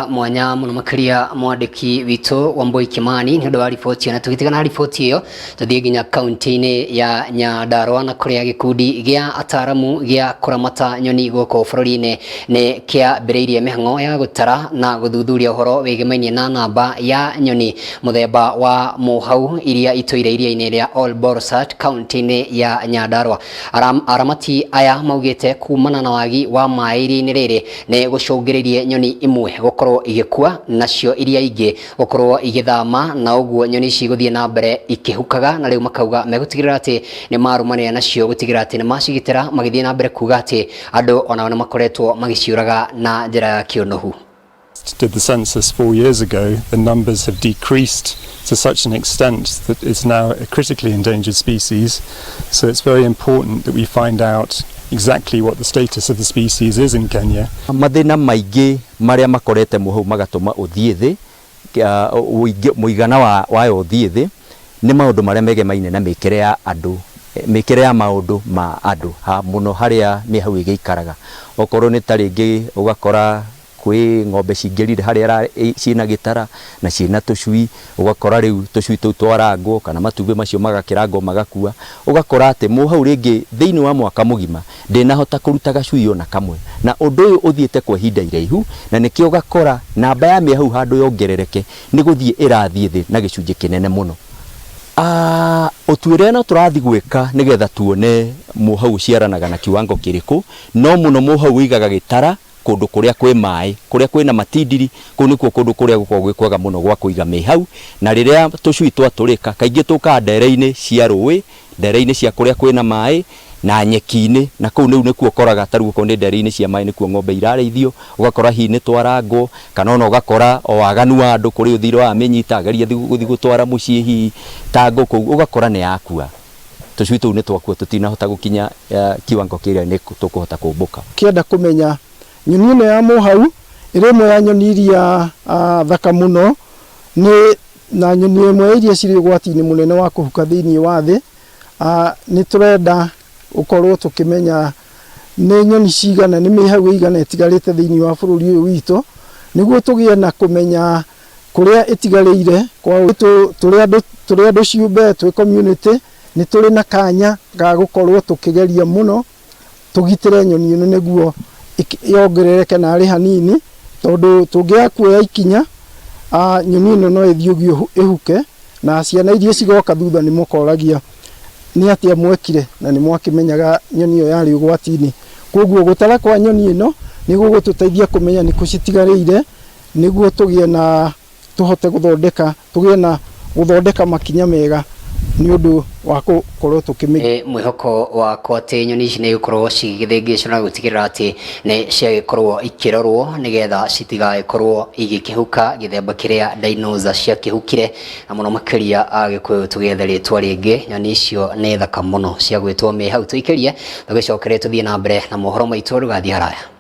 Mwanya muno makiria mwandiki witu Wambui Kimani ni ndo ripoti na tugitigana ripoti hiyo tuthie ginya kaunti-ini ya Nyadarua na kuria gikundi gia ataramu gia Kuramata Nyoni goko bururi-ini ni kia bireirie mihang'o ya gutara na guthuthuria uhoro wigimainie na namba ya nyoni muthemba wa Muhau iria itoire iria-ini ria All Borsat kaunti-ini ya Nyadarua. Aramati aya maugite kumana na wagi wa mai iria-ini riri ni gucungiririe nyoni imwe gukorwo igikua nacio iria ingi gukorwo igithama na uguo nyoni ici guthie na mbere ikihukaga na riu makauga megutigirira ati ni marumanira nacio gutigirira ati ni macigitira magithie na mbere kuga ati andu ona wana makoretwo magiciuraga na njira ya kionohu. Did the census 4 years ago, the numbers have decreased to such an extent that it's now a critically endangered species. So it's very important that we find out exactly what the status of the species is in Kenya. Mathina maingi maria makorete muhau magatuma uthie thi muigana wa uthie thi ni maundu maria megemaine na mikire ya andu mikire ya maundu ma andu ha muno haria MIHAU igikaraga okorwo ni taringi ugakora kwi ng'ombe cingirire haria cina gitara na cina tucui ugakora riu tucui tuu twarangwo kana matumbi macio magakirangwo magakua ugakora ati Muhau ringi thiini wa mwaka mugima ndinahota kuruta gacui ona kamwe na undu uyu uthiete kwa ihinda iraihu na nikio ugakora namba ya MIHAU handu yongerereke ni guthie irathie thi na gicunji kinene muno. Utuire na turathi gwika nigetha tuone Muhau ciaranaga na kiwango kiriku no muno Muhau igaga gitara kundu kuria kwi mai kuria kwina matindiri kuu nikuo kundu kuria gukorwo gwikwaga muno gwa kuiga MIHAU na riria tucui twaturika kaingi tuka ndere-ini cia rui ndere-ini cia kuria kwina mai na nyeki-ini na kuu nikuo koraga taru ko ni ndere-ini cia mai nikuo ng'ombe irareithio ugakora hi-ini twarangwo kana ona ugakora o waganu wa andu kuri uthiro wa minyita garia guthi gutwara mucii hi ta nguku ugakora ni yakua tucui tu ni twakua tutinahota gukinya kiwango kiria ni tukuhota kumbuka. Kienda kumenya nyoni ino ya Muhau iri imwe ya nyoni iria thaka muno ni na nyoni imwe iria ciri gwati-ini munene wa kuhuka thiini wa thi. Ni turenda ukorwo tukimenya ni nyoni cigana ni MIHAU igana itigarite thiini wa bururi uyu witu niguo tugie na kumenya kuria itigarire kwa turi andu ciumbe twi community ni turi na kanya ga gukorwo tukigeria muno tugitire nyoni ino niguo yongerereke na ari hanini tondu tungia kuoya ikinya nyoni ino no ithiugio ihuke na ciana iria cigoka thutha ni mukoragia ni atia mwekire na ni mwakimenyaga nyoni iyo yari ugwati-ini koguo gutara kwa nyoni ino niguo gututeithia kumenya ni kucitigarire niguo tugie na tuhote guthondeka makinya mega ni undu wa gukorwo tukimenya mwihoko wa ati nyoni ici ni gukorwo cigithingicana gutigirira ati ni ciagikorwo ikirorwo nigetha citigagikorwo igikihuka githemba kiria dinosaur ciakihukire na muno makiria agikuyu tugethe ritwa ringi nyoni icio ni thaka muno cia gwitwo MIHAU tuikirie tugicokerie tuthie na mbere na mohoro maitu rugathi haraya.